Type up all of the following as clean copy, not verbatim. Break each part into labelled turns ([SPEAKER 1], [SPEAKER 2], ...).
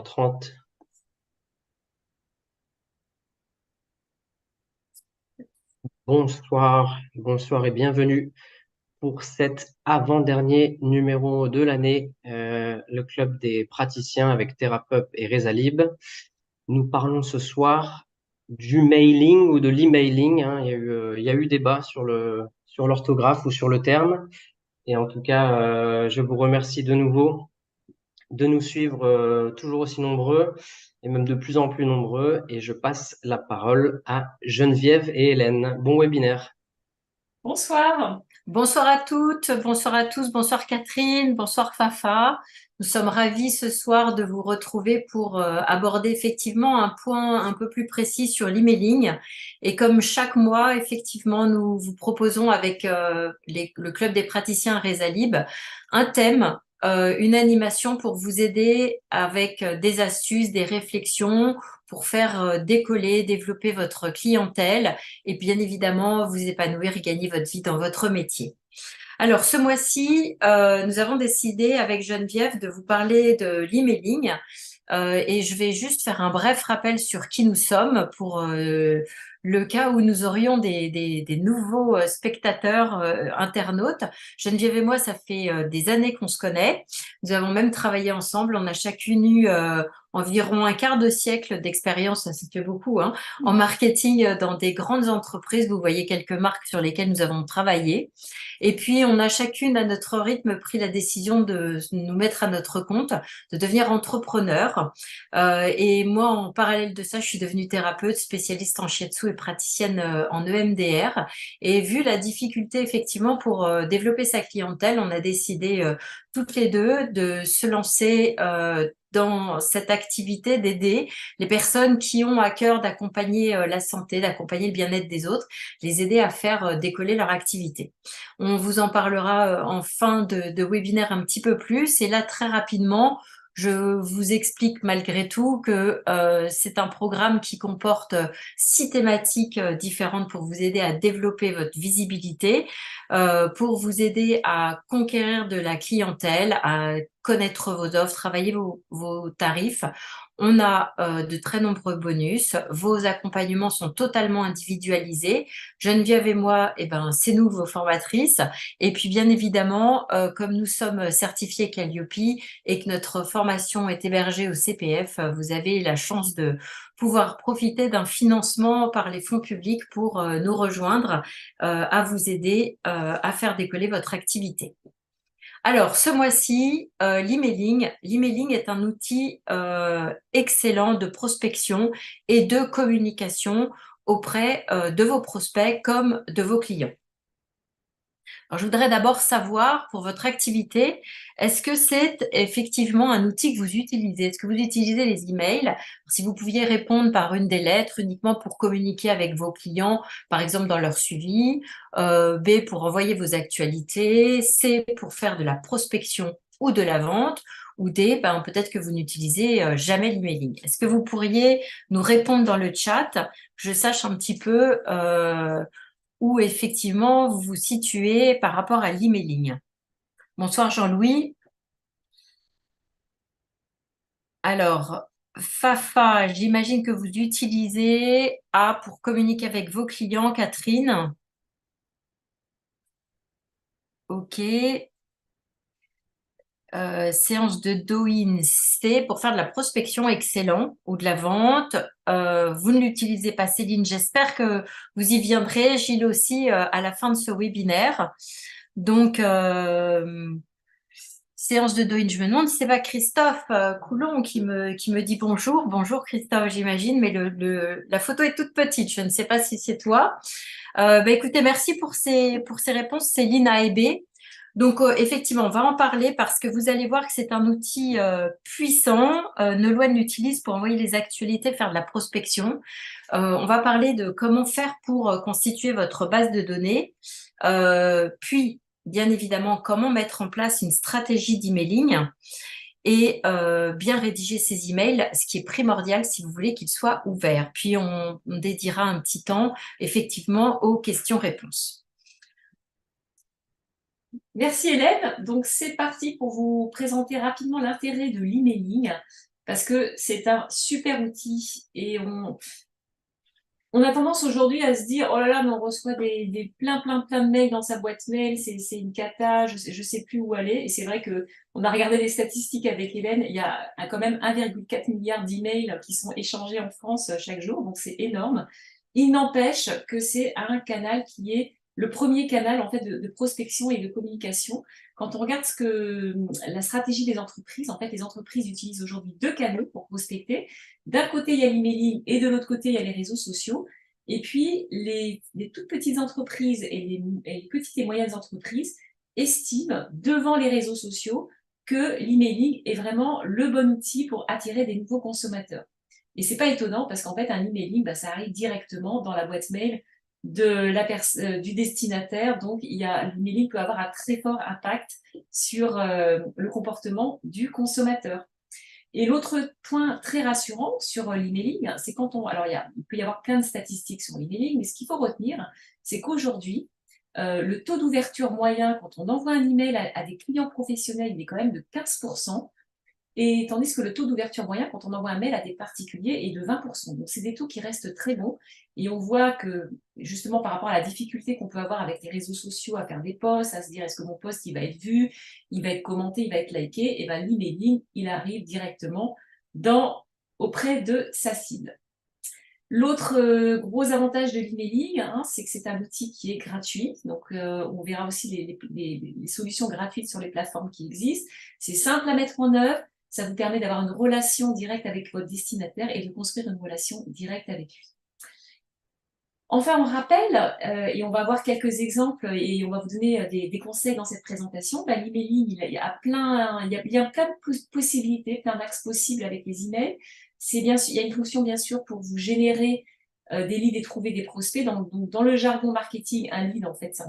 [SPEAKER 1] 30. Bonsoir et bienvenue pour cet avant-dernier numéro de l'année, le club des praticiens avec TheraPup et Rezalib. Nous parlons ce soir du mailing ou de l'emailing, hein. Il y a eu débat sur l'orthographe ou sur le terme. Et en tout cas, je vous remercie de nouveau de nous suivre toujours aussi nombreux et même de plus en plus nombreux. Et je passe la parole à Geneviève et Hélène. Bon webinaire.
[SPEAKER 2] Bonsoir. Bonsoir à toutes, bonsoir à tous, bonsoir Catherine, bonsoir Fafa. Nous sommes ravis ce soir de vous retrouver pour aborder effectivement un point un peu plus précis sur l'emailing. Et comme chaque mois, effectivement, nous vous proposons avec le Club des praticiens Rezalib un thème, une animation pour vous aider avec des astuces, des réflexions pour faire décoller, développer votre clientèle et bien évidemment vous épanouir et gagner votre vie dans votre métier. Alors ce mois-ci, nous avons décidé avec Geneviève de vous parler de l'emailing et je vais juste faire un bref rappel sur qui nous sommes pour le cas où nous aurions des nouveaux spectateurs, internautes. Geneviève et moi, ça fait des années qu'on se connaît. Nous avons même travaillé ensemble. On a chacune eu environ un quart de siècle d'expérience, ça fait beaucoup, hein, en marketing dans des grandes entreprises. Vous voyez quelques marques sur lesquelles nous avons travaillé. Et puis, on a chacune à notre rythme pris la décision de nous mettre à notre compte, de devenir entrepreneur. Et moi, en parallèle de ça, je suis devenue thérapeute, spécialiste en shiatsu et praticienne en EMDR. Et vu la difficulté, effectivement, pour développer sa clientèle, on a décidé toutes les deux de se lancer dans cette activité d'aider les personnes qui ont à cœur d'accompagner la santé, d'accompagner le bien-être des autres, les aider à faire décoller leur activité. On vous en parlera en fin de webinaire un petit peu plus. Et là, très rapidement, je vous explique malgré tout que c'est un programme qui comporte 6 thématiques différentes pour vous aider à développer votre visibilité, pour vous aider à conquérir de la clientèle, à connaître vos offres, travailler vos tarifs. On a de très nombreux bonus. Vos accompagnements sont totalement individualisés. Geneviève et moi, eh ben, c'est nous vos formatrices. Et puis, bien évidemment, comme nous sommes certifiés Calliope et que notre formation est hébergée au CPF, vous avez la chance de pouvoir profiter d'un financement par les fonds publics pour nous rejoindre, à vous aider à faire décoller votre activité. Alors, ce mois-ci, l'emailing. L'emailing est un outil excellent de prospection et de communication auprès de vos prospects comme de vos clients. Alors, je voudrais d'abord savoir, pour votre activité, est-ce que c'est effectivement un outil que vous utilisez? Est-ce que vous utilisez les emails? Si vous pouviez répondre par une des lettres uniquement pour communiquer avec vos clients, par exemple dans leur suivi, B pour envoyer vos actualités, C pour faire de la prospection ou de la vente, ou D, ben, peut-être que vous n'utilisez jamais l'emailing. Est-ce que vous pourriez nous répondre dans le chat, que je sache un petit peu où effectivement vous vous situez par rapport à l'emailing? Bonsoir Jean-Louis. Alors, Fafa, j'imagine que vous utilisez A pour communiquer avec vos clients, Catherine. Ok. Séance de Douyin, C pour faire de la prospection, excellent, ou de la vente. Vous ne l'utilisez pas, Céline. J'espère que vous y viendrez, Gilles aussi, à la fin de ce webinaire. Donc, séance de Douyin, je me demande si c'est pas Christophe Coulon qui me dit bonjour. Bonjour Christophe, j'imagine, mais la photo est toute petite. Je ne sais pas si c'est toi. Bah, écoutez, merci pour ces réponses, Céline A et B. Donc, effectivement, on va en parler parce que vous allez voir que c'est un outil puissant. Nolwenn l'utilise pour envoyer les actualités, faire de la prospection. On va parler de comment faire pour constituer votre base de données. Puis, bien évidemment, comment mettre en place une stratégie d'emailing et bien rédiger ces emails, ce qui est primordial si vous voulez qu'ils soient ouverts. Puis, on dédiera un petit temps, effectivement, aux questions-réponses. Merci Hélène. Donc c'est parti pour vous présenter rapidement l'intérêt de l'emailing. parce que c'est un super outil et on a tendance aujourd'hui à se dire, oh là là, mais on reçoit plein de mails dans sa boîte mail, c'est une cata, je sais plus où aller. Et c'est vrai que on a regardé les statistiques avec Hélène, il y a quand même 1,4 milliard d'emails qui sont échangés en France chaque jour, donc c'est énorme. Il n'empêche que c'est un canal qui est le premier canal en fait de prospection et de communication. Quand on regarde la stratégie des entreprises, en fait, les entreprises utilisent aujourd'hui deux canaux pour prospecter. D'un côté, il y a l'emailing et de l'autre côté, il y a les réseaux sociaux. Et puis, les toutes petites entreprises et les petites et moyennes entreprises estiment devant les réseaux sociaux que l'emailing est vraiment le bon outil pour attirer des nouveaux consommateurs. Et c'est pas étonnant parce qu'en fait, un emailing, ça arrive directement dans la boîte mail du destinataire. Donc, l'emailing peut avoir un très fort impact sur le comportement du consommateur. Et l'autre point très rassurant sur l'emailing, c'est alors il peut y avoir plein de statistiques sur l'emailing, mais ce qu'il faut retenir, c'est qu'aujourd'hui, le taux d'ouverture moyen quand on envoie un email à des clients professionnels, il est quand même de 15%. Et tandis que le taux d'ouverture moyen, quand on envoie un mail à des particuliers, est de 20%. Donc, c'est des taux qui restent très bons. Et on voit que, justement, par rapport à la difficulté qu'on peut avoir avec les réseaux sociaux à faire des posts, à se dire est-ce que mon post il va être vu, il va être commenté, il va être liké, et ben l'emailing, il arrive directement auprès de sa cible. L'autre gros avantage de l'emailing, c'est que c'est un outil qui est gratuit. Donc, on verra aussi les solutions gratuites sur les plateformes qui existent. C'est simple à mettre en œuvre. Ça vous permet d'avoir une relation directe avec votre destinataire et de construire une relation directe avec lui. Enfin, on rappelle, et on va voir quelques exemples et on va vous donner des conseils dans cette présentation. L'emailing, il y a plein de possibilités, plein d'axes possibles avec les emails. Il y a une fonction, bien sûr, pour vous générer des leads et trouver des prospects. Donc, dans le jargon marketing, un lead, en fait,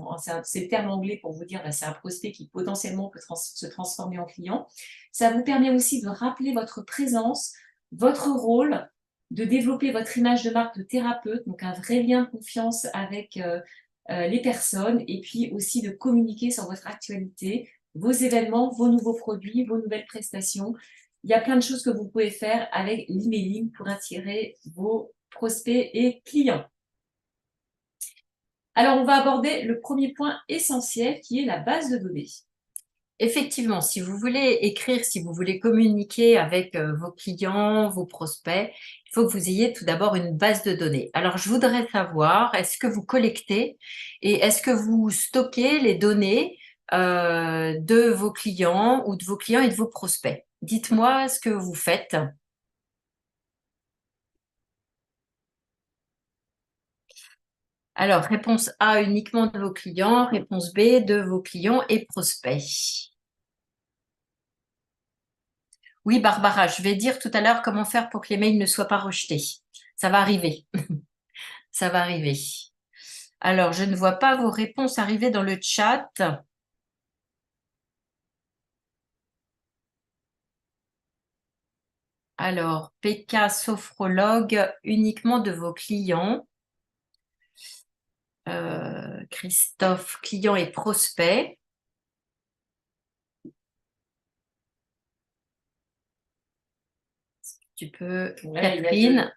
[SPEAKER 2] c'est le terme anglais pour vous dire c'est un prospect qui potentiellement peut se transformer en client. Ça vous permet aussi de rappeler votre présence, votre rôle, de développer votre image de marque de thérapeute, donc un vrai lien de confiance avec les personnes, et puis aussi de communiquer sur votre actualité, vos événements, vos nouveaux produits, vos nouvelles prestations. Il y a plein de choses que vous pouvez faire avec l'emailing pour attirer vos prospects et clients. Alors, on va aborder le premier point essentiel qui est la base de données. Effectivement, si vous voulez écrire, si vous voulez communiquer avec vos clients, vos prospects, il faut que vous ayez tout d'abord une base de données. Alors, je voudrais savoir, est-ce que vous collectez et est-ce que vous stockez les données de vos clients ou de vos clients et de vos prospects? Dites-moi ce que vous faites. Alors, réponse A, uniquement de vos clients. Réponse B, de vos clients et prospects. Oui, Barbara, je vais dire tout à l'heure comment faire pour que les mails ne soient pas rejetés. Ça va arriver. Ça va arriver. Alors, je ne vois pas vos réponses arriver dans le chat. Alors, PK sophrologue uniquement de vos clients. Christophe, client et prospect. Tu peux, Catherine.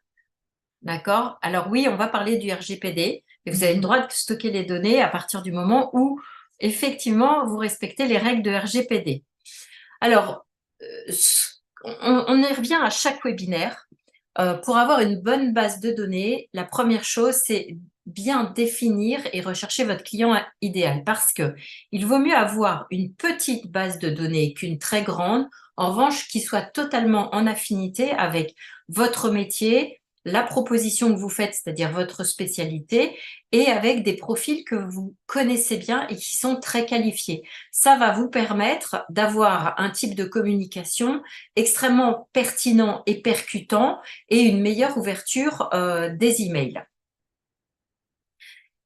[SPEAKER 2] D'accord. Alors oui, on va parler du RGPD. Et vous avez le droit de stocker les données à partir du moment où, effectivement, vous respectez les règles de RGPD. Alors, on y revient à chaque webinaire. Pour avoir une bonne base de données, la première chose, c'est bien définir et rechercher votre client idéal parce que il vaut mieux avoir une petite base de données qu'une très grande. En revanche, qui soit totalement en affinité avec votre métier, la proposition que vous faites, c'est-à-dire votre spécialité, et avec des profils que vous connaissez bien et qui sont très qualifiés. Ça va vous permettre d'avoir un type de communication extrêmement pertinent et percutant et une meilleure ouverture des emails.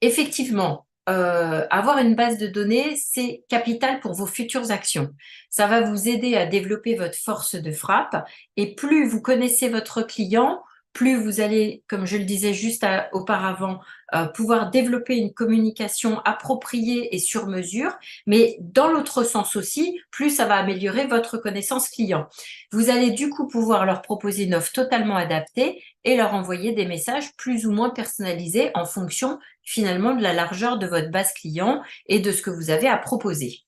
[SPEAKER 2] Effectivement, avoir une base de données, c'est capital pour vos futures actions. Ça va vous aider à développer votre force de frappe et plus vous connaissez votre client, plus vous allez, comme je le disais juste auparavant, pouvoir développer une communication appropriée et sur mesure, mais dans l'autre sens aussi, plus ça va améliorer votre connaissance client. Vous allez du coup pouvoir leur proposer une offre totalement adaptée et leur envoyer des messages plus ou moins personnalisés en fonction finalement de la largeur de votre base client et de ce que vous avez à proposer.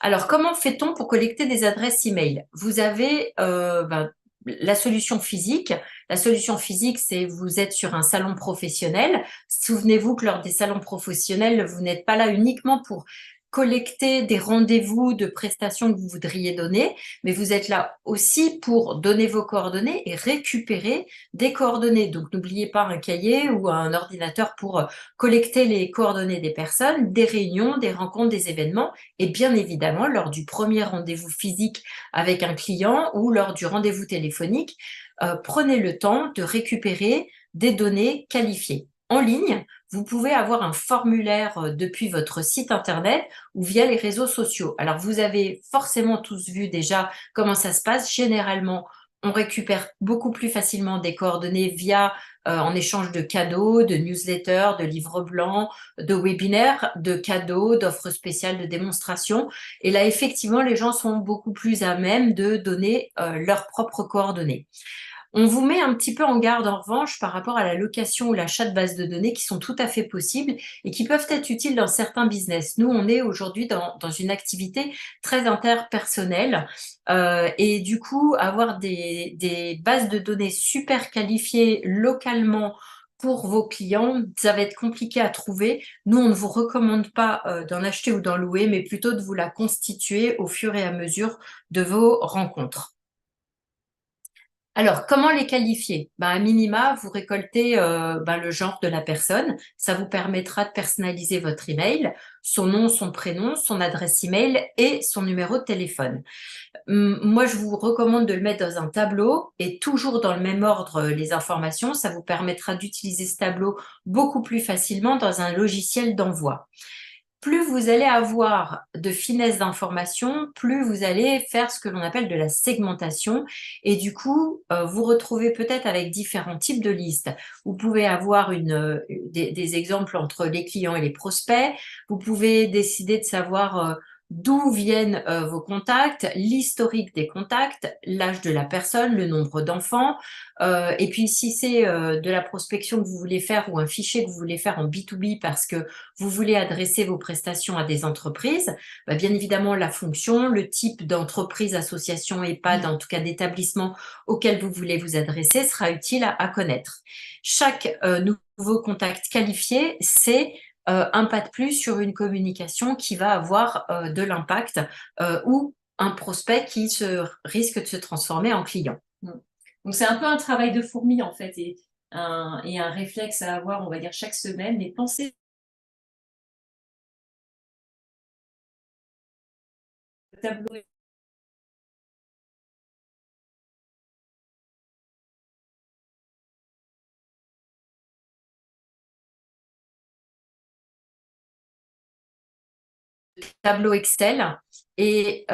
[SPEAKER 2] Alors, comment fait-on pour collecter des adresses email? Vous avez la solution physique. La solution physique, c'est vous êtes sur un salon professionnel. Souvenez-vous que lors des salons professionnels, vous n'êtes pas là uniquement pour collecter des rendez-vous de prestations que vous voudriez donner, mais vous êtes là aussi pour donner vos coordonnées et récupérer des coordonnées. Donc, n'oubliez pas un cahier ou un ordinateur pour collecter les coordonnées des personnes, des réunions, des rencontres, des événements et bien évidemment, lors du premier rendez-vous physique avec un client ou lors du rendez-vous téléphonique, prenez le temps de récupérer des données qualifiées. En ligne, vous pouvez avoir un formulaire depuis votre site internet ou via les réseaux sociaux. Alors, vous avez forcément tous vu déjà comment ça se passe. Généralement, on récupère beaucoup plus facilement des coordonnées via en échange de cadeaux, de newsletters, de livres blancs, de webinaires, de cadeaux, d'offres spéciales, de démonstrations. Et là, effectivement, les gens sont beaucoup plus à même de donner leurs propres coordonnées. On vous met un petit peu en garde en revanche par rapport à la location ou l'achat de bases de données qui sont tout à fait possibles et qui peuvent être utiles dans certains business. Nous, on est aujourd'hui dans une activité très interpersonnelle et du coup, avoir des bases de données super qualifiées localement pour vos clients, ça va être compliqué à trouver. Nous, on ne vous recommande pas d'en acheter ou d'en louer, mais plutôt de vous la constituer au fur et à mesure de vos rencontres. Alors, comment les qualifier? À minima, vous récoltez le genre de la personne. Ça vous permettra de personnaliser votre email, son nom, son prénom, son adresse email et son numéro de téléphone. Moi, je vous recommande de le mettre dans un tableau et toujours dans le même ordre les informations. Ça vous permettra d'utiliser ce tableau beaucoup plus facilement dans un logiciel d'envoi. Plus vous allez avoir de finesse d'information, plus vous allez faire ce que l'on appelle de la segmentation et du coup, vous retrouvez peut-être avec différents types de listes. Vous pouvez avoir des exemples entre les clients et les prospects. Vous pouvez décider de savoir d'où viennent vos contacts, l'historique des contacts, l'âge de la personne, le nombre d'enfants. Et puis, si c'est de la prospection que vous voulez faire ou un fichier que vous voulez faire en B2B parce que vous voulez adresser vos prestations à des entreprises, bien évidemment, la fonction, le type d'entreprise, association, EHPAD, en tout cas d'établissement auquel vous voulez vous adresser sera utile à connaître. Chaque nouveau contact qualifié, c'est un pas de plus sur une communication qui va avoir de l'impact ou un prospect qui risque de se transformer en client.
[SPEAKER 3] Donc, c'est un peu un travail de fourmi, en fait, et un réflexe à avoir, on va dire, chaque semaine, mais penser au tableau.
[SPEAKER 2] Tableau Excel et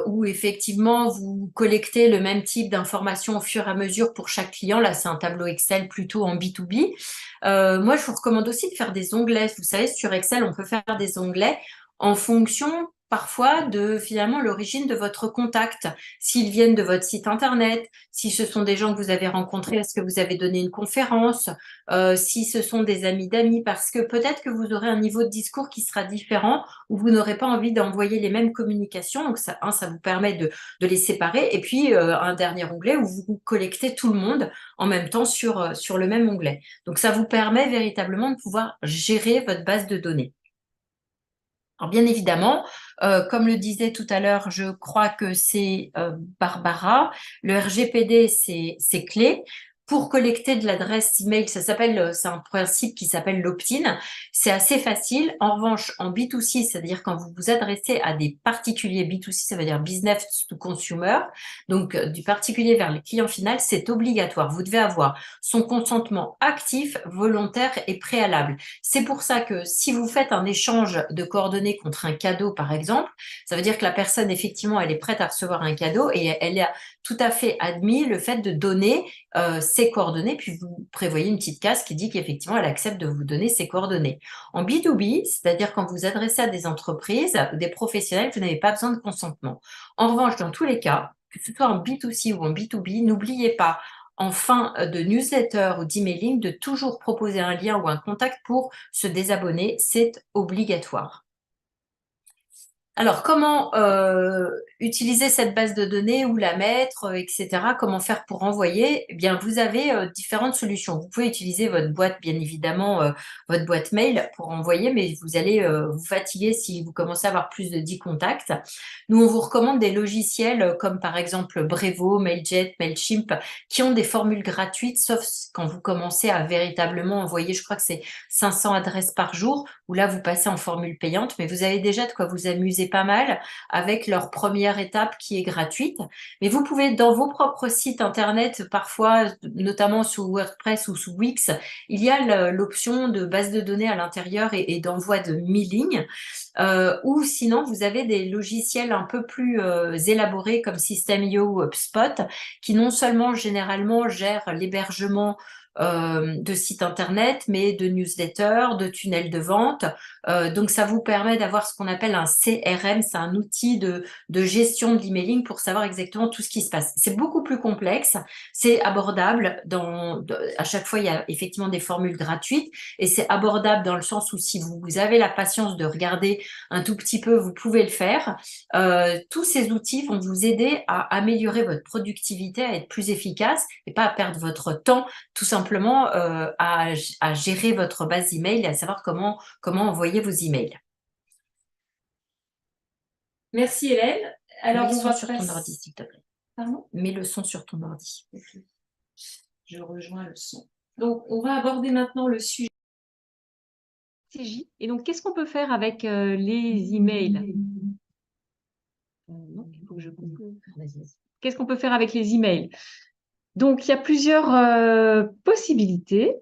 [SPEAKER 2] où effectivement vous collectez le même type d'informations au fur et à mesure pour chaque client. Là, c'est un tableau Excel plutôt en B2B. Moi, je vous recommande aussi de faire des onglets. Vous savez, sur Excel, on peut faire des onglets en fonction parfois de finalement l'origine de votre contact. S'ils viennent de votre site internet, si ce sont des gens que vous avez rencontrés, est-ce que vous avez donné une conférence, si ce sont des amis d'amis, parce que peut-être que vous aurez un niveau de discours qui sera différent où vous n'aurez pas envie d'envoyer les mêmes communications. Donc, ça vous permet de les séparer. Et puis, un dernier onglet où vous collectez tout le monde en même temps sur le même onglet. Donc, ça vous permet véritablement de pouvoir gérer votre base de données. Alors, bien évidemment, comme le disait tout à l'heure, je crois que c'est Barbara, le RGPD, c'est clé. pour collecter de l'adresse email. C'est un principe qui s'appelle l'opt-in. C'est assez facile. En revanche, en B2C, c'est-à-dire quand vous vous adressez à des particuliers, B2C, ça veut dire business to consumer, donc du particulier vers le client final, c'est obligatoire. Vous devez avoir son consentement actif, volontaire et préalable. C'est pour ça que si vous faites un échange de coordonnées contre un cadeau, par exemple, ça veut dire que la personne, effectivement, elle est prête à recevoir un cadeau et elle a tout à fait admis le fait de donner ses coordonnées, puis vous prévoyez une petite case qui dit qu'effectivement, elle accepte de vous donner ses coordonnées. En B2B, c'est-à-dire quand vous vous adressez à des entreprises ou des professionnels, vous n'avez pas besoin de consentement. En revanche, dans tous les cas, que ce soit en B2C ou en B2B, n'oubliez pas en fin de newsletter ou d'emailing de toujours proposer un lien ou un contact pour se désabonner. C'est obligatoire. Alors, comment utiliser cette base de données, où la mettre, etc. Comment faire pour envoyer? Eh bien, vous avez différentes solutions. Vous pouvez utiliser votre boîte, bien évidemment, votre boîte mail pour envoyer, mais vous allez vous fatiguer si vous commencez à avoir plus de 10 contacts. Nous, on vous recommande des logiciels comme par exemple Brevo, Mailjet, Mailchimp, qui ont des formules gratuites, sauf quand vous commencez à véritablement envoyer, je crois que c'est 500 adresses par jour, où là, vous passez en formule payante, mais vous avez déjà de quoi vous amuser pas mal avec leur première étape qui est gratuite. Mais vous pouvez, dans vos propres sites internet, parfois, notamment sous WordPress ou sous Wix, il y a l'option de base de données à l'intérieur et d'envoi de mailing. Ou sinon, vous avez des logiciels un peu plus élaborés comme System.io ou HubSpot, qui non seulement généralement gèrent l'hébergement de sites internet, mais de newsletters, de tunnels de vente. Donc, ça vous permet d'avoir ce qu'on appelle un CRM, c'est un outil de gestion de l'emailing pour savoir exactement tout ce qui se passe. C'est beaucoup plus complexe, c'est abordable. À chaque fois, il y a effectivement des formules gratuites et c'est abordable dans le sens où si vous avez la patience de regarder un tout petit peu, vous pouvez le faire. Tous ces outils vont vous aider à améliorer votre productivité, à être plus efficace et pas à perdre votre temps, tout simplement à gérer votre base email et à savoir comment envoyer vos emails.
[SPEAKER 3] Merci Hélène. Alors,
[SPEAKER 2] Mets le
[SPEAKER 3] on
[SPEAKER 2] son
[SPEAKER 3] va
[SPEAKER 2] sur
[SPEAKER 3] passer...
[SPEAKER 2] ton ordi, s'il te plaît.
[SPEAKER 3] Pardon?
[SPEAKER 2] Mets le son sur ton ordi.
[SPEAKER 3] Je rejoins le son. Donc, on va aborder maintenant le sujet.
[SPEAKER 4] Et donc, qu'est-ce qu'on peut faire avec les emails? Non, il faut que je coupe. Qu'est-ce qu'on peut faire avec les emails? Donc, il y a plusieurs possibilités.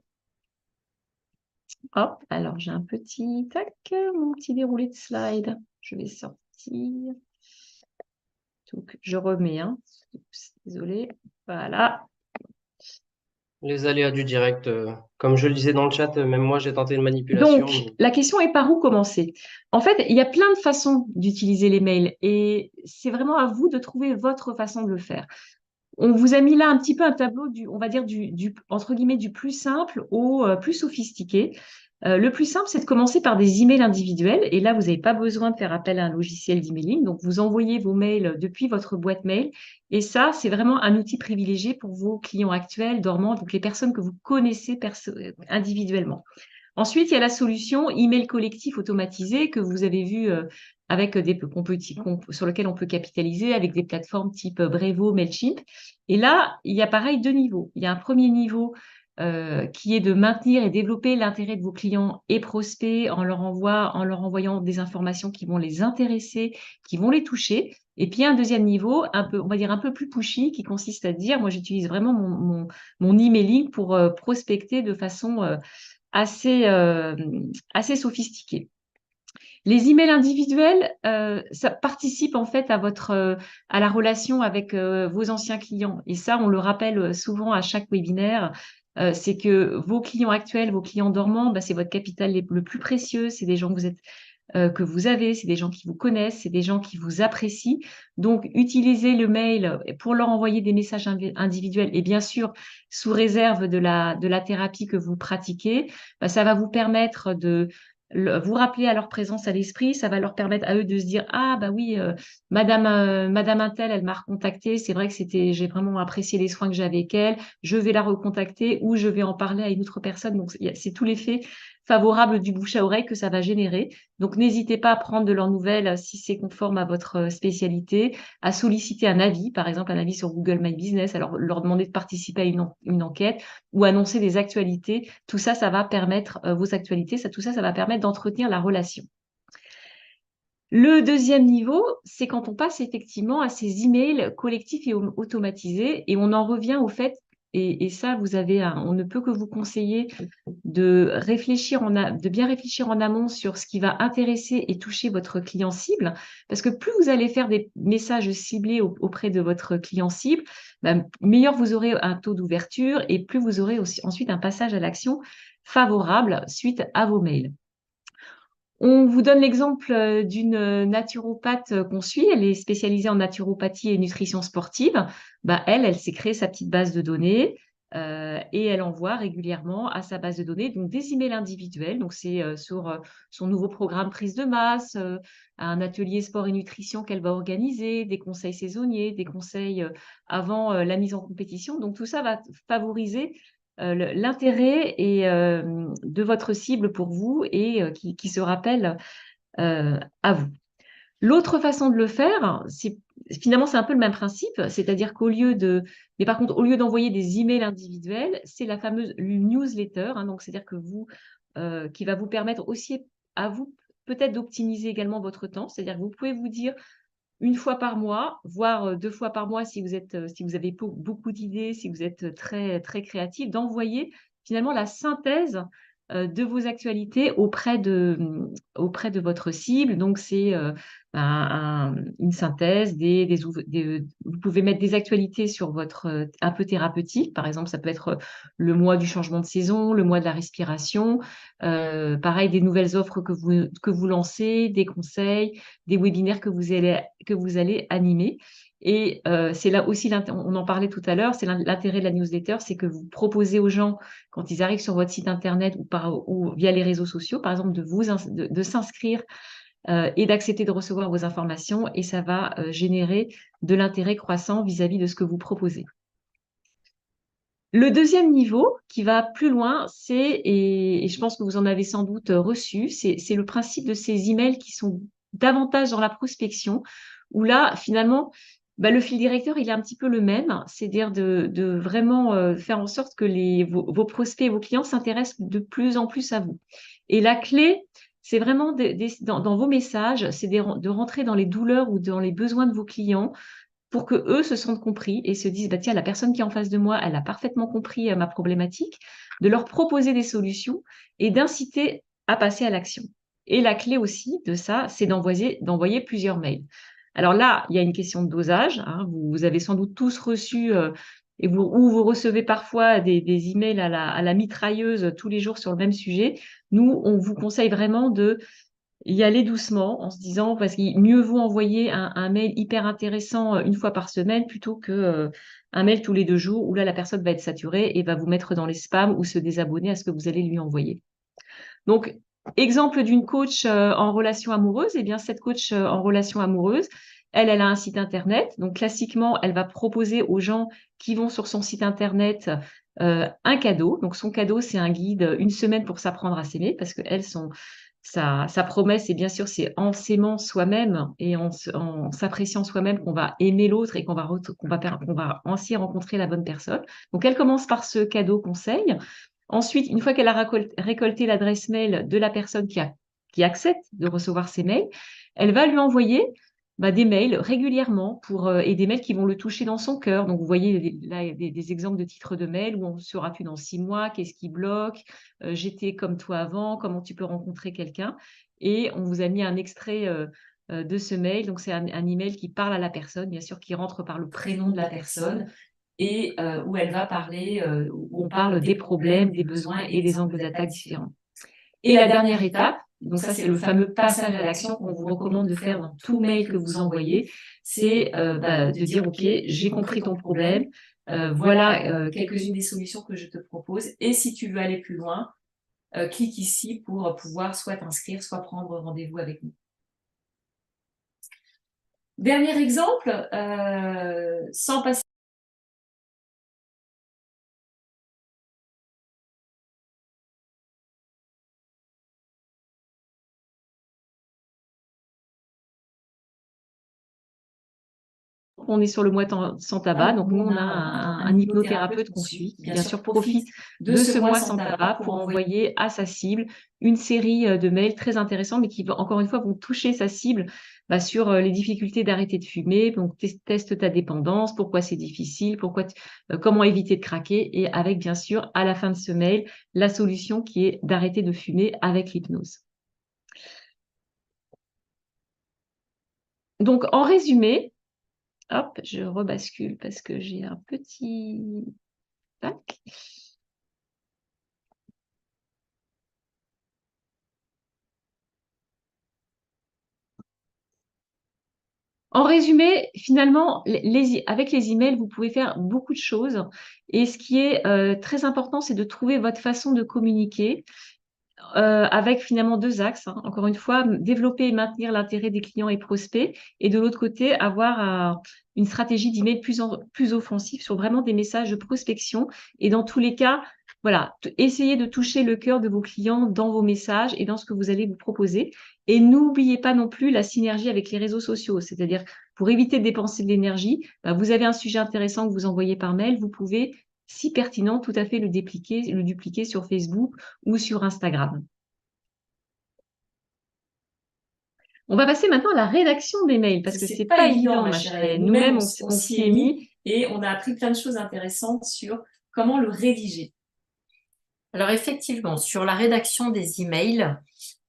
[SPEAKER 4] Hop, alors j'ai un petit tac, mon petit déroulé de slide. Je vais sortir. Donc, je remets. Hein. Oups, désolée. Voilà.
[SPEAKER 1] Les aléas du direct, comme je le disais dans le chat, même moi j'ai tenté une manipulation.
[SPEAKER 4] Donc, la question est par où commencer? En fait, il y a plein de façons d'utiliser les mails et c'est vraiment à vous de trouver votre façon de le faire. On vous a mis là un petit peu un tableau on va dire entre guillemets, du plus simple au plus sophistiqué. Le plus simple, c'est de commencer par des emails individuels. Et là, vous n'avez pas besoin de faire appel à un logiciel d'emailing. Donc, vous envoyez vos mails depuis votre boîte mail. Et ça, c'est vraiment un outil privilégié pour vos clients actuels, dormants, donc les personnes que vous connaissez individuellement. Ensuite, il y a la solution email collectif automatisé que vous avez vu avec sur lequel on peut capitaliser avec des plateformes type Brevo, Mailchimp. Et là, il y a pareil deux niveaux. Il y a un premier niveau qui est de maintenir et développer l'intérêt de vos clients et prospects en leur envoyant des informations qui vont les intéresser, qui vont les toucher. Et puis, il y a un deuxième niveau, on va dire un peu plus pushy, qui consiste à dire, moi, j'utilise vraiment mon emailing pour prospecter de façon assez sophistiquée. Les emails individuels, ça participe en fait à la relation avec vos anciens clients. Et ça, on le rappelle souvent à chaque webinaire, c'est que vos clients actuels, vos clients dormants, c'est votre capital le plus précieux. C'est des gens que vous avez, c'est des gens qui vous connaissent, c'est des gens qui vous apprécient. Donc, utilisez le mail pour leur envoyer des messages individuels et bien sûr, sous réserve de la thérapie que vous pratiquez, ça va vous permettre de vous rappeler à leur présence à l'esprit, ça va leur permettre à eux de se dire « Ah, bah oui, Madame Untel, elle m'a recontacté, c'est vrai que j'ai vraiment apprécié les soins que j'avais avec elle, je vais la recontacter ou je vais en parler à une autre personne. » Donc, c'est tout l'effet favorable du bouche à oreille que ça va générer. Donc, n'hésitez pas à prendre de leurs nouvelles si c'est conforme à votre spécialité, à solliciter un avis, par exemple un avis sur Google My Business, alors leur demander de participer à une enquête ou annoncer des actualités. Tout ça, ça va permettre, vos actualités, tout ça, ça va permettre d'entretenir la relation. Le deuxième niveau, c'est quand on passe effectivement à ces emails collectifs et automatisés et on en revient au fait, et ça, on ne peut que vous conseiller de bien réfléchir en amont sur ce qui va intéresser et toucher votre client cible, parce que plus vous allez faire des messages ciblés auprès de votre client cible, meilleur vous aurez un taux d'ouverture et plus vous aurez aussi ensuite un passage à l'action favorable suite à vos mails. On vous donne l'exemple d'une naturopathe qu'on suit. Elle est spécialisée en naturopathie et nutrition sportive. Elle s'est créée sa petite base de données et elle envoie régulièrement à sa base de données donc des emails individuels. Donc, c'est sur son nouveau programme prise de masse, un atelier sport et nutrition qu'elle va organiser, des conseils saisonniers, des conseils avant la mise en compétition. Donc, tout ça va favoriser l'intérêt de votre cible pour vous et qui se rappelle à vous. L'autre façon de le faire, finalement, c'est un peu le même principe, c'est-à-dire mais par contre, au lieu d'envoyer des emails individuels, c'est la fameuse newsletter, donc c'est-à-dire qui va vous permettre aussi à vous peut-être d'optimiser également votre temps, c'est-à-dire que vous pouvez vous dire une fois par mois, voire 2 fois par mois si vous avez beaucoup d'idées, si vous êtes très, très créatif, d'envoyer finalement la synthèse de vos actualités auprès de votre cible. Donc, c'est une synthèse vous pouvez mettre des actualités sur votre un peu thérapeutique. Par exemple, ça peut être le mois du changement de saison, le mois de la respiration. Pareil, des nouvelles offres que vous lancez, des conseils, des webinaires que vous allez animer. Et c'est là aussi, on en parlait tout à l'heure, c'est l'intérêt de la newsletter, c'est que vous proposez aux gens, quand ils arrivent sur votre site internet ou via les réseaux sociaux, par exemple, de s'inscrire et d'accepter de recevoir vos informations, et ça va générer de l'intérêt croissant vis-à-vis de ce que vous proposez. Le deuxième niveau qui va plus loin, et je pense que vous en avez sans doute reçu, c'est le principe de ces emails qui sont davantage dans la prospection, où là, finalement, le fil directeur, il est un petit peu le même, c'est-à-dire de vraiment faire en sorte que vos prospects et vos clients s'intéressent de plus en plus à vous. Et la clé, c'est vraiment dans vos messages, c'est de rentrer dans les douleurs ou dans les besoins de vos clients pour que eux se sentent compris et se disent, tiens, la personne qui est en face de moi, elle a parfaitement compris ma problématique, de leur proposer des solutions et d'inciter à passer à l'action. Et la clé aussi de ça, c'est d'envoyer plusieurs mails. Alors là, il y a une question de dosage. Vous avez sans doute tous reçu ou vous recevez parfois des emails à la mitrailleuse tous les jours sur le même sujet. Nous, on vous conseille vraiment de y aller doucement en se disant, parce qu'il mieux vaut envoyer un mail hyper intéressant une fois par semaine plutôt que un mail tous les 2 jours où là, la personne va être saturée et va vous mettre dans les spams ou se désabonner à ce que vous allez lui envoyer. Donc, exemple d'une coach en relation amoureuse, cette coach en relation amoureuse, elle a un site internet. Donc, classiquement, elle va proposer aux gens qui vont sur son site internet un cadeau. Donc, son cadeau, c'est un guide, une semaine pour s'apprendre à s'aimer, parce que sa promesse, et bien sûr, c'est en s'aimant soi-même et en s'appréciant soi-même qu'on va aimer l'autre et qu'on va ainsi rencontrer la bonne personne. Donc, elle commence par ce cadeau conseil. Ensuite, une fois qu'elle a récolté l'adresse mail de la personne qui accepte de recevoir ses mails, elle va lui envoyer des mails régulièrement et des mails qui vont le toucher dans son cœur. Donc, vous voyez là des exemples de titres de mails où on sera-tu dans 6 mois, qu'est-ce qui bloque, j'étais comme toi avant, comment tu peux rencontrer quelqu'un. Et on vous a mis un extrait de ce mail. Donc, c'est un email qui parle à la personne, bien sûr, qui rentre par le prénom de la personne et où elle va parler, où on parle des problèmes, des besoins et des angles d'attaque différents. Et la dernière étape, donc ça c'est le fameux passage à l'action qu'on vous recommande de faire dans tout mail que vous envoyez, c'est de dire ok, j'ai compris ton problème, voilà quelques-unes des solutions que je te propose, et si tu veux aller plus loin, clique ici pour pouvoir soit t'inscrire, soit prendre rendez-vous avec nous. Dernier exemple, sans passer on est sur le mois sans tabac. Donc, nous, on a un hypnothérapeute qu'on suit, qui, bien sûr, profite de ce mois sans tabac pour envoyer à sa cible une série de mails très intéressants, mais qui, encore une fois, vont toucher sa cible sur les difficultés d'arrêter de fumer. Donc, teste ta dépendance, pourquoi c'est difficile, comment éviter de craquer. Et avec, bien sûr, à la fin de ce mail, la solution qui est d'arrêter de fumer avec l'hypnose. Donc, en résumé, hop, je rebascule parce que j'ai un petit... Tac. En résumé, finalement, avec les emails, vous pouvez faire beaucoup de choses. Et ce qui est très important, c'est de trouver votre façon de communiquer avec finalement deux axes. Encore une fois, développer et maintenir l'intérêt des clients et prospects. Et de l'autre côté, avoir une stratégie d'email plus offensive sur vraiment des messages de prospection. Et dans tous les cas, voilà, essayez de toucher le cœur de vos clients dans vos messages et dans ce que vous allez vous proposer. Et n'oubliez pas non plus la synergie avec les réseaux sociaux. C'est-à-dire, pour éviter de dépenser de l'énergie, vous avez un sujet intéressant que vous envoyez par mail, vous pouvez, si pertinent, tout à fait le dupliquer sur Facebook ou sur Instagram. On va passer maintenant à la rédaction des mails, parce que c'est pas évident, ma chérie. Nous-mêmes, on s'y est mis.
[SPEAKER 3] Et on a appris plein de choses intéressantes sur comment le rédiger.
[SPEAKER 2] Alors effectivement, sur la rédaction des emails,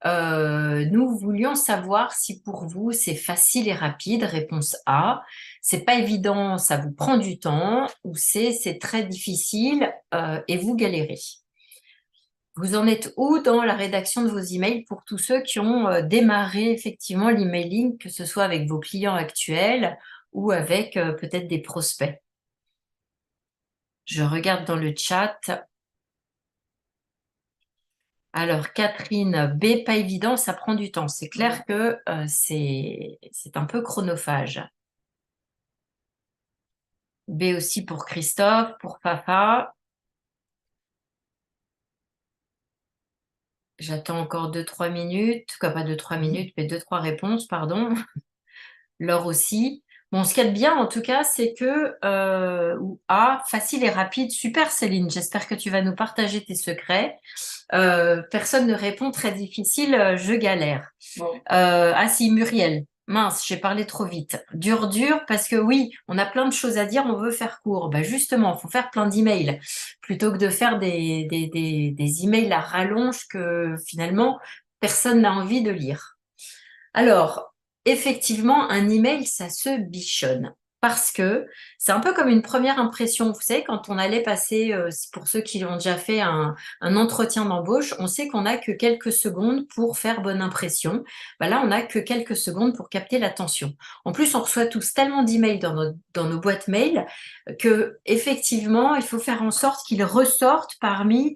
[SPEAKER 2] nous voulions savoir si pour vous c'est facile et rapide, réponse A. C'est pas évident, ça vous prend du temps, ou c'est très difficile et vous galérez. Vous en êtes où dans la rédaction de vos emails pour tous ceux qui ont démarré effectivement l'emailing, que ce soit avec vos clients actuels ou avec peut-être des prospects? Je regarde dans le chat. Alors, Catherine, B, pas évident, ça prend du temps. C'est clair que c'est un peu chronophage. B aussi pour Christophe, pour Papa. J'attends encore 2-3 minutes. Quoi, pas 2-3 minutes, mais 2-3 réponses, pardon. Laure aussi. Bon, ce qu'il y a de bien, en tout cas, c'est que A, facile et rapide. Super, Céline. J'espère que tu vas nous partager tes secrets. Personne ne répond, très difficile, je galère.
[SPEAKER 3] Bon.
[SPEAKER 2] Ah si, Muriel. Mince, j'ai parlé trop vite. Dur, parce que oui, on a plein de choses à dire, on veut faire court. Bah justement, il faut faire plein d'emails plutôt que de faire des emails à rallonge que finalement personne n'a envie de lire. Alors, effectivement, un email, ça se bichonne. Parce que c'est un peu comme une première impression. Vous savez, quand on allait passer, pour ceux qui ont déjà fait un entretien d'embauche, on sait qu'on n'a que quelques secondes pour faire bonne impression. Bah là, on n'a que quelques secondes pour capter l'attention. En plus, on reçoit tous tellement d'emails dans nos boîtes mail que effectivement, il faut faire en sorte qu'ils ressortent parmi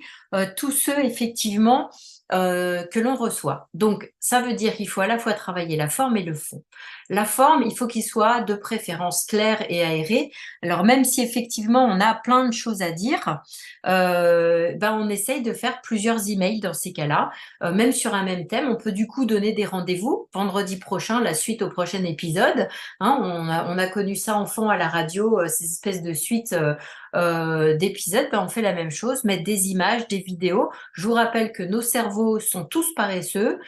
[SPEAKER 2] tous ceux effectivement que l'on reçoit. Donc, ça veut dire qu'il faut à la fois travailler la forme et le fond. La forme, il faut qu'il soit de préférence clair et aéré. Alors, même si effectivement, on a plein de choses à dire, on essaye de faire plusieurs emails dans ces cas-là. Même sur un même thème, on peut du coup donner des rendez-vous. Vendredi prochain, la suite au prochain épisode. Hein, on a connu ça en fond à la radio, ces espèces de suites d'épisodes. On fait la même chose, mettre des images, des vidéos. Je vous rappelle que nos cerveaux sont tous paresseux,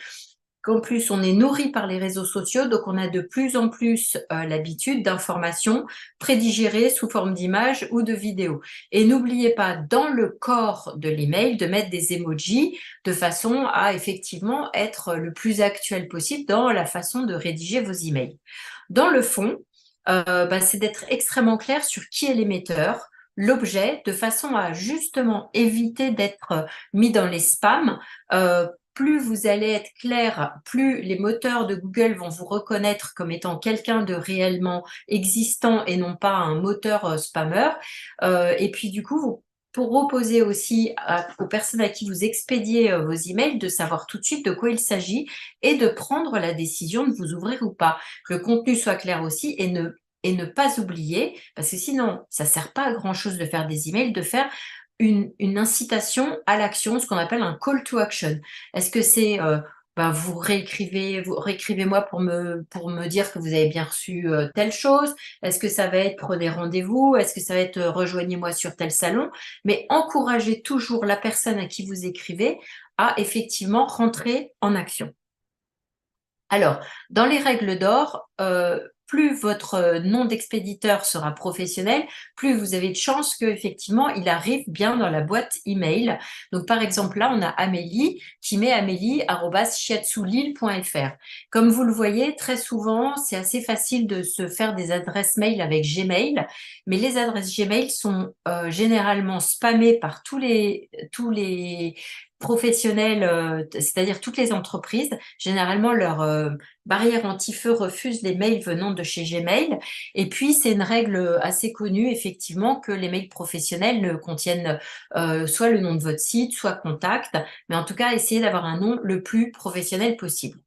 [SPEAKER 2] qu'en plus on est nourri par les réseaux sociaux, donc on a de plus en plus l'habitude d'informations prédigérées sous forme d'images ou de vidéos. Et n'oubliez pas, dans le corps de l'email, de mettre des emojis de façon à effectivement être le plus actuel possible dans la façon de rédiger vos emails. Dans le fond, c'est d'être extrêmement clair sur qui est l'émetteur, l'objet, de façon à justement éviter d'être mis dans les spams. Plus vous allez être clair, plus les moteurs de Google vont vous reconnaître comme étant quelqu'un de réellement existant et non pas un moteur spammer. Et puis du coup, pour proposer aussi aux personnes à qui vous expédiez vos emails de savoir tout de suite de quoi il s'agit et de prendre la décision de vous ouvrir ou pas. Que le contenu soit clair aussi et ne pas oublier, parce que sinon, ça ne sert pas à grand-chose de faire des emails, de faire une incitation à l'action, ce qu'on appelle un call to action. Est-ce que c'est vous réécrivez-moi pour me dire que vous avez bien reçu telle chose. Est-ce que ça va être prenez rendez-vous? Est-ce que ça va être rejoignez-moi sur tel salon? Mais encouragez toujours la personne à qui vous écrivez à effectivement rentrer en action. Alors, dans les règles d'or, plus votre nom d'expéditeur sera professionnel, plus vous avez de chances qu'effectivement, il arrive bien dans la boîte email. Donc, par exemple, là, on a Amélie qui met amélie@shiatsulil.fr. Comme vous le voyez, très souvent, c'est assez facile de se faire des adresses mail avec Gmail, mais les adresses Gmail sont généralement spammées par tous les professionnels, c'est-à-dire toutes les entreprises. Généralement, leur barrière anti-feu refuse les mails venant de chez Gmail. Et puis, c'est une règle assez connue, effectivement, que les mails professionnels ne contiennent soit le nom de votre site, soit contact. Mais en tout cas, essayez d'avoir un nom le plus professionnel possible.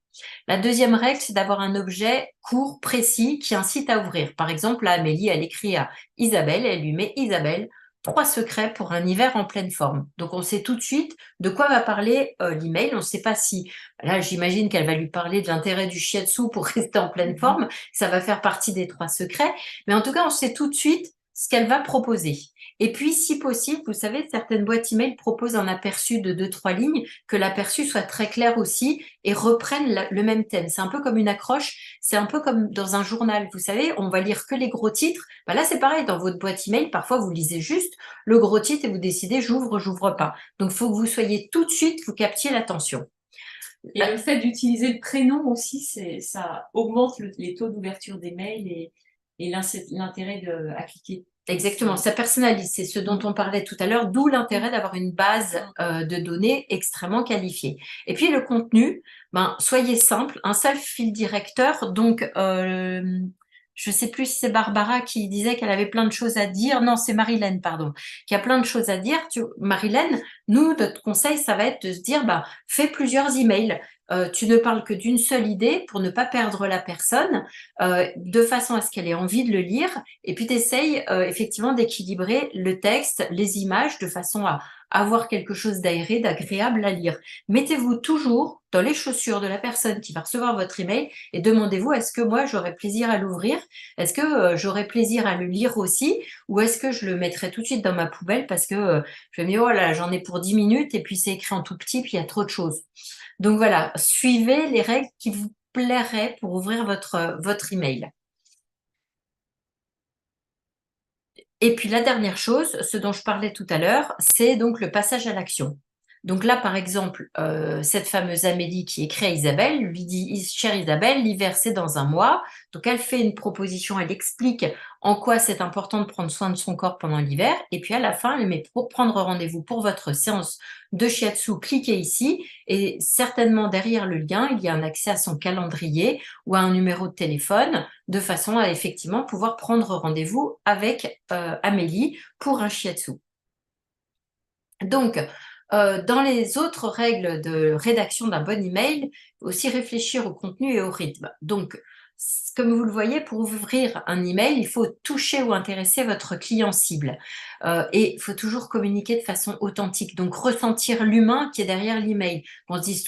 [SPEAKER 2] La deuxième règle, c'est d'avoir un objet court, précis, qui incite à ouvrir. Par exemple, là, Amélie, elle écrit à Isabelle, elle lui met Isabelle, 3 secrets pour un hiver en pleine forme. Donc, on sait tout de suite de quoi va parler l'email. On ne sait pas si, là, j'imagine qu'elle va lui parler de l'intérêt du shiatsu pour rester en pleine forme. Ça va faire partie des 3 secrets. Mais en tout cas, on sait tout de suite ce qu'elle va proposer. Et puis, si possible, vous savez, certaines boîtes email proposent un aperçu de 2-3 lignes, que l'aperçu soit très clair aussi et reprenne le même thème. C'est un peu comme une accroche, c'est un peu comme dans un journal. Vous savez, on va lire que les gros titres. Là, c'est pareil, dans votre boîte email, parfois vous lisez juste le gros titre et vous décidez j'ouvre, j'ouvre pas. Donc, il faut que vous soyez tout de suite, vous captiez l'attention.
[SPEAKER 3] Et le fait d'utiliser le prénom aussi, ça augmente les taux d'ouverture des mails et l'intérêt à cliquer.
[SPEAKER 2] Exactement, ça personnalise, c'est ce dont on parlait tout à l'heure, d'où l'intérêt d'avoir une base de données extrêmement qualifiée. Et puis le contenu, soyez simple, un seul fil directeur. Donc, je ne sais plus si c'est Barbara qui disait qu'elle avait plein de choses à dire. Non, c'est Marilène, pardon, qui a plein de choses à dire. Marilène, nous, notre conseil, ça va être de se dire, fais plusieurs emails. Tu ne parles que d'une seule idée pour ne pas perdre la personne, de façon à ce qu'elle ait envie de le lire. Et puis, tu essayes effectivement d'équilibrer le texte, les images, de façon à avoir quelque chose d'aéré, d'agréable à lire. Mettez-vous toujours dans les chaussures de la personne qui va recevoir votre email et demandez-vous, est-ce que moi, j'aurais plaisir à l'ouvrir? Est-ce que j'aurais plaisir à le lire aussi? Ou est-ce que je le mettrai tout de suite dans ma poubelle parce que je vais me dire, oh là, j'en ai pour 10 minutes et puis c'est écrit en tout petit, puis il y a trop de choses. Donc voilà, suivez les règles qui vous plairaient pour ouvrir votre email. Et puis la dernière chose, ce dont je parlais tout à l'heure, c'est donc le passage à l'action. Donc là, par exemple, cette fameuse Amélie qui écrit à Isabelle lui dit, chère Isabelle, l'hiver c'est dans un mois. Donc elle fait une proposition, elle explique en quoi c'est important de prendre soin de son corps pendant l'hiver. Et puis à la fin, elle met pour prendre rendez-vous pour votre séance de shiatsu, cliquez ici. Et certainement derrière le lien, il y a un accès à son calendrier ou à un numéro de téléphone de façon à effectivement pouvoir prendre rendez-vous avec Amélie pour un shiatsu. Donc, dans les autres règles de rédaction d'un bon email, aussi réfléchir au contenu et au rythme. Donc, comme vous le voyez, pour ouvrir un email, il faut toucher ou intéresser votre client cible. Et il faut toujours communiquer de façon authentique. Donc, ressentir l'humain qui est derrière l'email. On se dise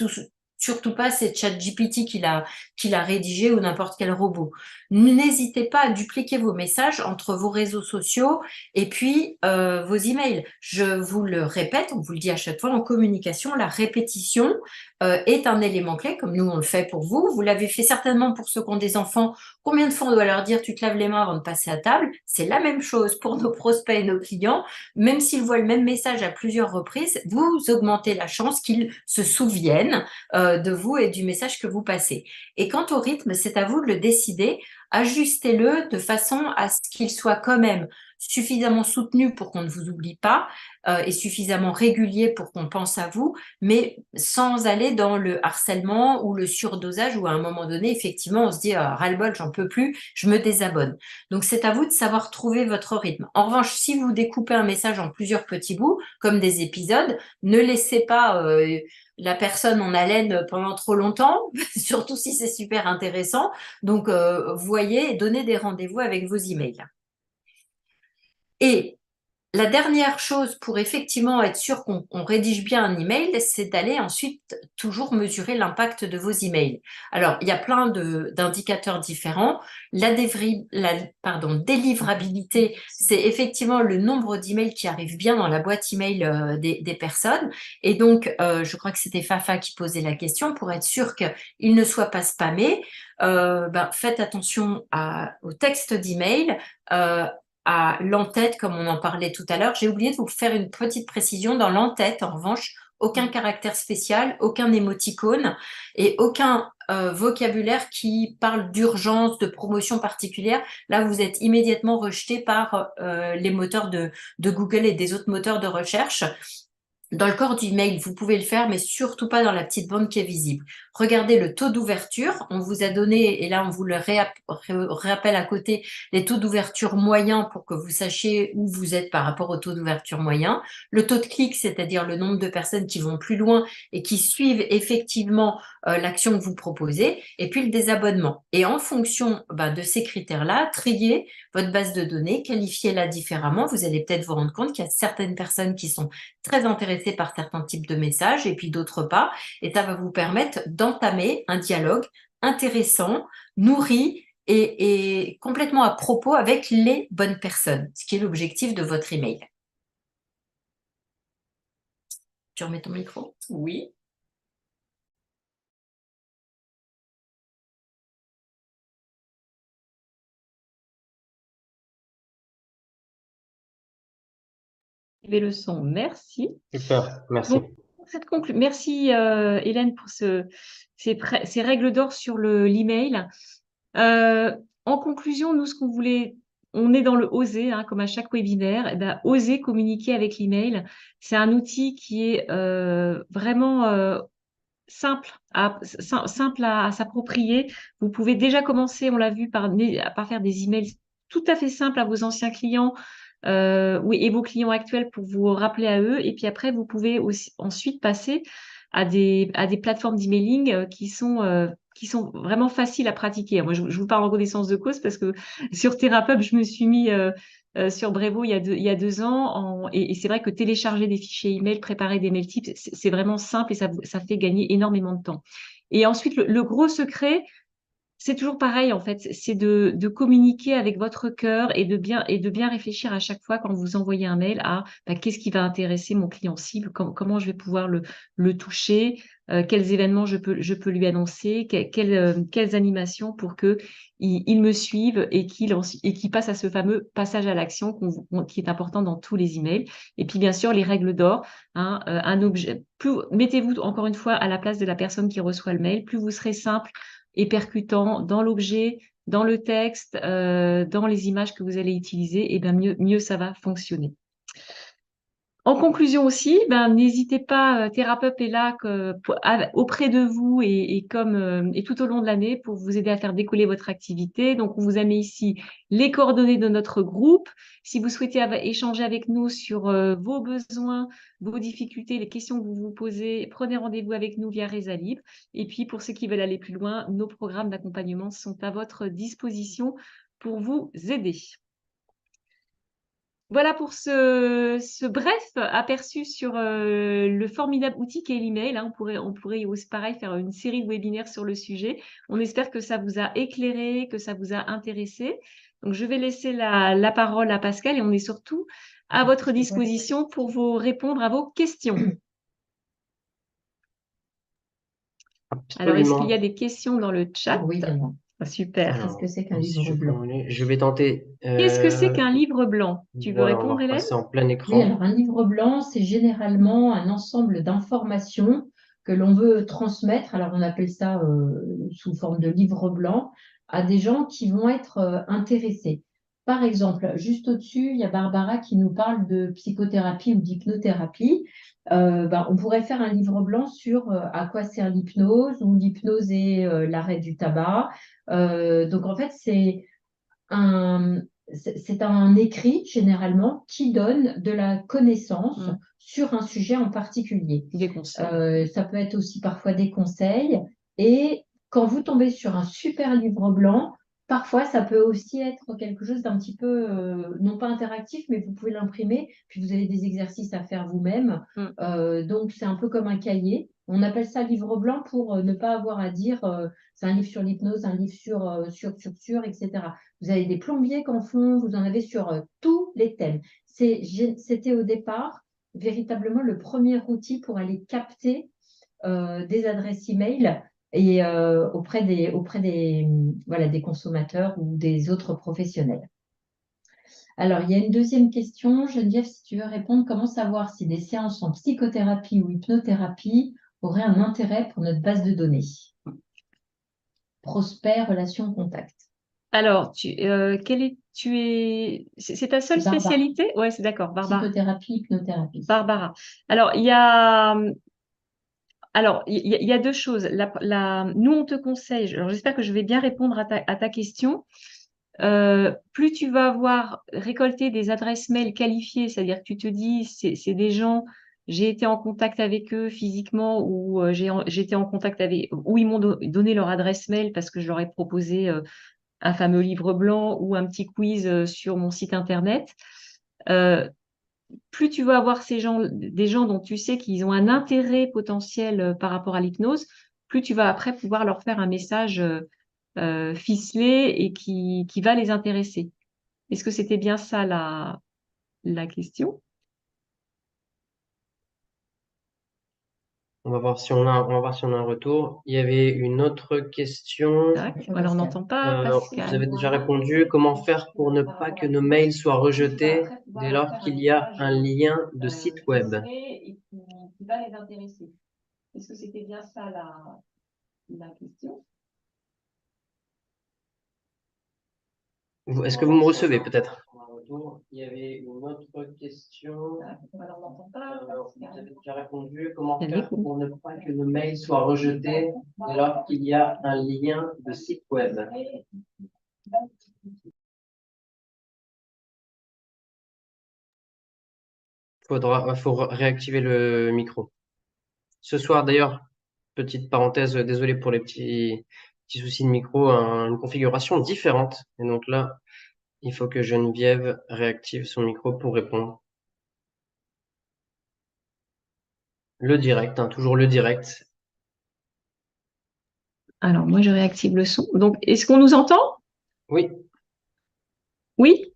[SPEAKER 2] surtout pas c'est ChatGPT qui l'a rédigé ou n'importe quel robot. N'hésitez pas à dupliquer vos messages entre vos réseaux sociaux et puis vos emails. Je vous le répète, on vous le dit à chaque fois, en communication, la répétition est un élément clé, comme nous on le fait pour vous. Vous l'avez fait certainement pour ceux qui ont des enfants. Combien de fois on doit leur dire tu te laves les mains avant de passer à table? C'est la même chose pour nos prospects et nos clients. Même s'ils voient le même message à plusieurs reprises, vous augmentez la chance qu'ils se souviennent de vous et du message que vous passez. Et quant au rythme, c'est à vous de le décider. Ajustez-le de façon à ce qu'il soit quand même suffisamment soutenu pour qu'on ne vous oublie pas et suffisamment régulier pour qu'on pense à vous, mais sans aller dans le harcèlement ou le surdosage où à un moment donné, effectivement, on se dit ras-le-bol, j'en peux plus, je me désabonne. Donc, c'est à vous de savoir trouver votre rythme. En revanche, si vous découpez un message en plusieurs petits bouts, comme des épisodes, ne laissez pas la personne en haleine pendant trop longtemps, surtout si c'est super intéressant. Donc, voyez et donnez des rendez-vous avec vos emails. Et La dernière chose pour effectivement être sûr qu'on rédige bien un email, c'est d'aller ensuite toujours mesurer l'impact de vos emails. Alors, il y a plein d'indicateurs différents. Délivrabilité, c'est effectivement le nombre d'emails qui arrivent bien dans la boîte email des personnes. Et donc, je crois que c'était Fafa qui posait la question pour être sûr qu'il ne soit pas spammé. Faites attention au texte d'email. À l'entête, comme on en parlait tout à l'heure. J'ai oublié de vous faire une petite précision. Dans l'entête, en revanche, aucun caractère spécial, aucun émoticône et aucun vocabulaire qui parle d'urgence, de promotion particulière. Là, vous êtes immédiatement rejeté par les moteurs de Google et des autres moteurs de recherche. Dans le corps du mail, vous pouvez le faire, mais surtout pas dans la petite bande qui est visible. Regardez le taux d'ouverture. On vous a donné, et là on vous le rappelle à côté, les taux d'ouverture moyens pour que vous sachiez où vous êtes par rapport au taux d'ouverture moyen. Le taux de clic, c'est-à-dire le nombre de personnes qui vont plus loin et qui suivent effectivement l'action que vous proposez. Et puis le désabonnement. Et en fonction de ces critères-là, triez votre base de données, qualifiez-la différemment. Vous allez peut-être vous rendre compte qu'il y a certaines personnes qui sont très intéressés par certains types de messages et puis d'autres pas. Et ça va vous permettre d'entamer un dialogue intéressant, nourri et complètement à propos avec les bonnes personnes, ce qui est l'objectif de votre email. Tu remets ton micro?
[SPEAKER 3] Oui.
[SPEAKER 4] Le son, merci.
[SPEAKER 1] Super, merci.
[SPEAKER 4] Merci Hélène pour ces règles d'or sur l'email. En conclusion, nous, ce qu'on voulait, on est dans le oser, hein, comme à chaque webinaire. Oser communiquer avec l'email, c'est un outil qui est vraiment simple à s'approprier. Vous pouvez déjà commencer, on l'a vu, par faire des emails tout à fait simples à vos anciens clients et vos clients actuels pour vous rappeler à eux. Et puis après, vous pouvez aussi, ensuite passer à des plateformes d'emailing qui sont vraiment faciles à pratiquer. Moi, je vous parle en connaissance de cause parce que sur TheraPub, je me suis mis sur Brevo il y a 2 ans. Et c'est vrai que télécharger des fichiers email, préparer des mail tips, c'est vraiment simple et ça fait gagner énormément de temps. Et ensuite, le gros secret, c'est toujours pareil, en fait, c'est de communiquer avec votre cœur et de bien réfléchir à chaque fois quand vous envoyez un mail à qu'est-ce qui va intéresser mon client cible, comment je vais pouvoir le toucher, quels événements je peux lui annoncer, quelles animations pour que il me suive et qu'il passe à ce fameux passage à l'action qui est important dans tous les emails. Et puis, bien sûr, les règles d'or, hein, un objet, mettez-vous encore une fois à la place de la personne qui reçoit le mail, plus vous serez simple et percutant dans l'objet, dans le texte, dans les images que vous allez utiliser, et bien mieux ça va fonctionner. En conclusion aussi, n'hésitez pas, TheraPub est là auprès de vous et tout au long de l'année pour vous aider à faire décoller votre activité. Donc, on vous a mis ici les coordonnées de notre groupe. Si vous souhaitez échanger avec nous sur vos besoins, vos difficultés, les questions que vous vous posez, prenez rendez-vous avec nous via Rezalib. Et puis, pour ceux qui veulent aller plus loin, nos programmes d'accompagnement sont à votre disposition pour vous aider. Voilà pour ce bref aperçu sur le formidable outil qu'est l'email. Hein. On pourrait aussi pareil faire une série de webinaires sur le sujet. On espère que ça vous a éclairé, que ça vous a intéressé. Donc, je vais laisser la parole à Pascal et on est surtout à votre disposition pour vous répondre à vos questions. Alors, est-ce qu'il y a des questions dans le chat?
[SPEAKER 5] Oui, il y en a.
[SPEAKER 4] Super.
[SPEAKER 5] Qu'est-ce que c'est qu'un livre blanc?
[SPEAKER 1] Je vais tenter.
[SPEAKER 4] Qu'est-ce que c'est qu'un livre blanc? Tu veux
[SPEAKER 1] Voilà, on
[SPEAKER 4] répondre,
[SPEAKER 1] va
[SPEAKER 4] Hélène?
[SPEAKER 1] passer en plein
[SPEAKER 5] Oui,
[SPEAKER 1] écran.
[SPEAKER 5] alors un livre blanc, c'est généralement un ensemble d'informations que l'on veut transmettre. Alors, on appelle ça sous forme de livre blanc à des gens qui vont être intéressés. Par exemple, juste au-dessus, il y a Barbara qui nous parle de psychothérapie ou d'hypnothérapie. On pourrait faire un livre blanc sur à quoi sert l'hypnose ou l'hypnose et l'arrêt du tabac. Donc, en fait, un, c'est un écrit généralement qui donne de la connaissance sur un sujet en particulier.
[SPEAKER 4] Des conseils.
[SPEAKER 5] Ça peut être aussi parfois des conseils. Et quand vous tombez sur un super livre blanc, Parfois, ça peut aussi être quelque chose d'un petit peu, non pas interactif, mais vous pouvez l'imprimer, puis vous avez des exercices à faire vous-même. Donc, c'est un peu comme un cahier. On appelle ça livre blanc pour ne pas avoir à dire c'est un livre sur l'hypnose, un livre sur, etc. Vous avez des plombiers qui en font, vous en avez sur tous les thèmes. C'était au départ véritablement le premier outil pour aller capter des adresses email et auprès des consommateurs ou des autres professionnels. Alors, il y a une deuxième question. Geneviève, si tu veux répondre, comment savoir si des séances en psychothérapie ou hypnothérapie auraient un intérêt pour notre base de données? Prospect, relation, contact.
[SPEAKER 4] Alors, c'est ta seule
[SPEAKER 5] Barbara.
[SPEAKER 4] spécialité? Ouais, c'est d'accord, Barbara.
[SPEAKER 5] Psychothérapie, hypnothérapie.
[SPEAKER 4] Barbara. Alors, il y a deux choses. Nous, on te conseille, alors j'espère que je vais bien répondre à ta question. Plus tu vas avoir récolté des adresses mail qualifiées, c'est-à-dire que tu te dis, c'est des gens, j'ai été en contact avec eux physiquement ou j'ai été en contact avec, ou ils m'ont donné leur adresse mail parce que je leur ai proposé un fameux livre blanc ou un petit quiz sur mon site internet. Plus tu vas avoir des gens dont tu sais qu'ils ont un intérêt potentiel par rapport à l'hypnose, plus tu vas après pouvoir leur faire un message ficelé et qui va les intéresser. Est-ce que c'était bien ça la question?
[SPEAKER 1] On va voir si on a un retour. Il y avait une autre question.
[SPEAKER 4] Alors, on n'entend pas Pascal.
[SPEAKER 1] Vous avez déjà répondu. Comment faire pour ne pas que nos mails soient rejetés dès lors qu'il y a un lien de site web?
[SPEAKER 4] Et qui va les intéresser. Est-ce que c'était bien ça la question?
[SPEAKER 1] Est-ce que vous me recevez peut-être? Il y avait une autre question.
[SPEAKER 4] Alors, on n'entend pas.
[SPEAKER 1] Vous avez déjà répondu. Comment faire pour ne pas que nos mails soient rejetés dès lors qu'il y a un lien de site web? Faut réactiver le micro. Ce soir, d'ailleurs, petite parenthèse, désolé pour les petits soucis de micro, une configuration différente. Et donc là, il faut que Geneviève réactive son micro pour répondre. Le direct, toujours le direct.
[SPEAKER 4] Alors, moi, je réactive le son. Donc, est-ce qu'on nous entend?
[SPEAKER 1] Oui.
[SPEAKER 4] Oui?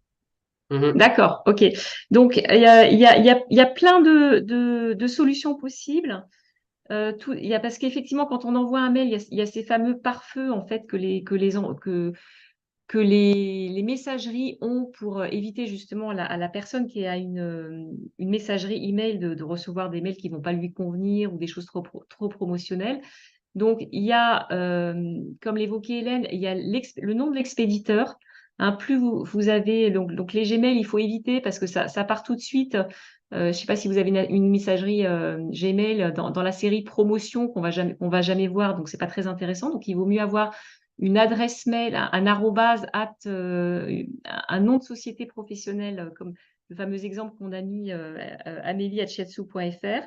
[SPEAKER 1] Mhm.
[SPEAKER 4] D'accord, ok. Donc, il y a plein de solutions possibles. Parce qu'effectivement, quand on envoie un mail, il y a ces fameux pare-feux en fait que les messageries ont pour éviter justement à la personne qui a une messagerie email de recevoir des mails qui vont pas lui convenir ou des choses trop promotionnelles. Donc, il y a, comme l'évoquait Hélène, il y a le nom de l'expéditeur. Plus vous avez donc les Gmail, il faut éviter parce que ça part tout de suite. Je ne sais pas si vous avez une messagerie Gmail dans la série promotion qu'on va jamais voir, donc c'est pas très intéressant. Donc il vaut mieux avoir une adresse mail, un arrobase un nom de société professionnelle, comme le fameux exemple qu'on a mis amélie@shiatsu.fr.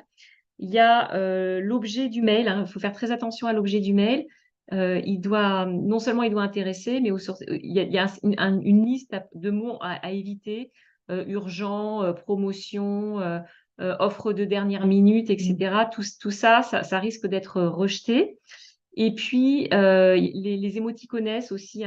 [SPEAKER 4] Il y a l'objet du mail. Il faut faire très attention à l'objet du mail. Non seulement il doit intéresser, mais il y a une liste de mots à éviter. Urgent, promotion, offre de dernière minute, etc. Tout ça risque d'être rejeté. Et puis, les émoticônes aussi,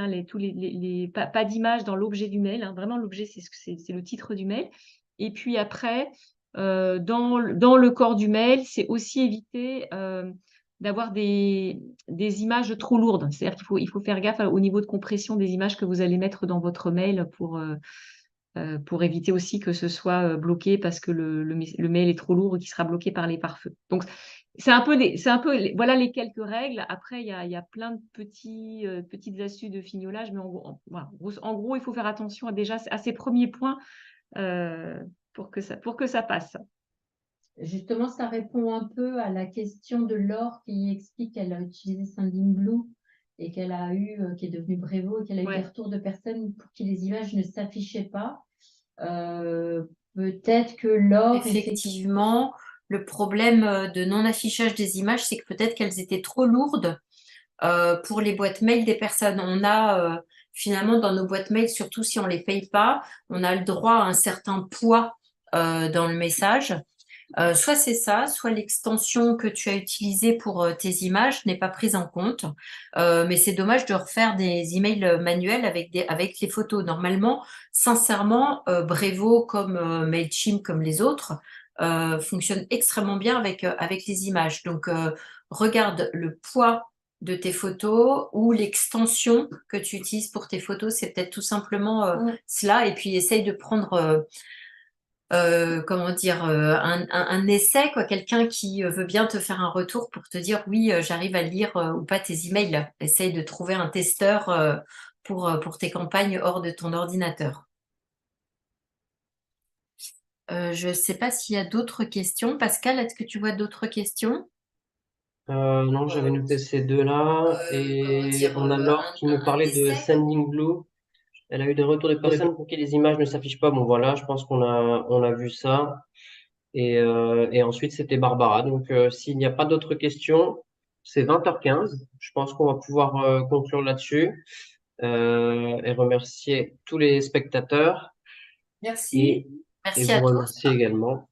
[SPEAKER 4] pas d'image dans l'objet du mail. Vraiment, l'objet, c'est le titre du mail. Et puis après, dans le corps du mail, c'est aussi éviter d'avoir des images trop lourdes. C'est-à-dire qu'il faut faire gaffe au niveau de compression des images que vous allez mettre dans votre mail pour éviter aussi que ce soit bloqué parce que le mail est trop lourd ou qu'il sera bloqué par les pare-feux. Donc, voilà les quelques règles. Après, il y a plein de petites astuces de fignolage, mais en gros, il faut faire attention à ces premiers points pour que ça passe.
[SPEAKER 5] Justement, ça répond un peu à la question de Laure qui explique qu'elle a utilisé Sendinblue et qu'elle a eu, qui est devenue Brevo et qu'elle a eu des retours de personnes pour qui les images ne s'affichaient pas. Peut-être que Laure...
[SPEAKER 2] Effectivement, le problème de non-affichage des images, c'est que peut-être qu'elles étaient trop lourdes pour les boîtes mail des personnes. On a finalement, dans nos boîtes mail, surtout si on les paye pas, on a le droit à un certain poids dans le message. Soit c'est ça, soit l'extension que tu as utilisée pour tes images n'est pas prise en compte. Mais c'est dommage de refaire des emails manuels avec les photos. Normalement, sincèrement, Brevo comme Mailchimp, comme les autres, fonctionne extrêmement bien avec les images. Donc, regarde le poids de tes photos ou l'extension que tu utilises pour tes photos. C'est peut-être tout simplement cela. Et puis, essaye de prendre comment dire, un essai, quoi, quelqu'un qui veut bien te faire un retour pour te dire oui, j'arrive à lire ou pas tes emails. Essaye de trouver un testeur pour tes campagnes hors de ton ordinateur. Je ne sais pas s'il y a d'autres questions. Pascal, est-ce que tu vois d'autres questions?
[SPEAKER 1] Non, j'avais noté ces deux-là. Et on a Laure qui nous parlait de Sendinblue. Elle a eu des retours de personnes pour qui les images ne s'affichent pas. Bon, voilà, je pense qu'on a vu ça. Et ensuite, c'était Barbara. Donc, s'il n'y a pas d'autres questions, c'est 20h15. Je pense qu'on va pouvoir conclure là-dessus et remercier tous les spectateurs
[SPEAKER 3] Merci.
[SPEAKER 1] et
[SPEAKER 2] Merci à
[SPEAKER 1] vous
[SPEAKER 2] tous.
[SPEAKER 1] remercier également.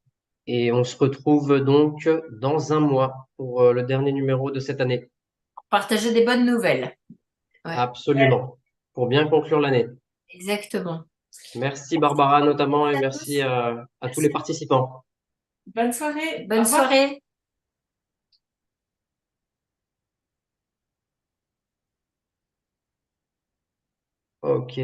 [SPEAKER 1] Et on se retrouve donc dans un mois pour le dernier numéro de cette année.
[SPEAKER 2] Partager des bonnes nouvelles. Ouais,
[SPEAKER 1] Absolument. Pour bien conclure l'année.
[SPEAKER 2] exactement.
[SPEAKER 1] Merci Barbara notamment et
[SPEAKER 2] à
[SPEAKER 1] merci
[SPEAKER 2] tous.
[SPEAKER 1] à tous les participants.
[SPEAKER 3] Bonne soirée. Au
[SPEAKER 2] Bonne
[SPEAKER 3] revoir.
[SPEAKER 2] soirée.
[SPEAKER 1] Ok.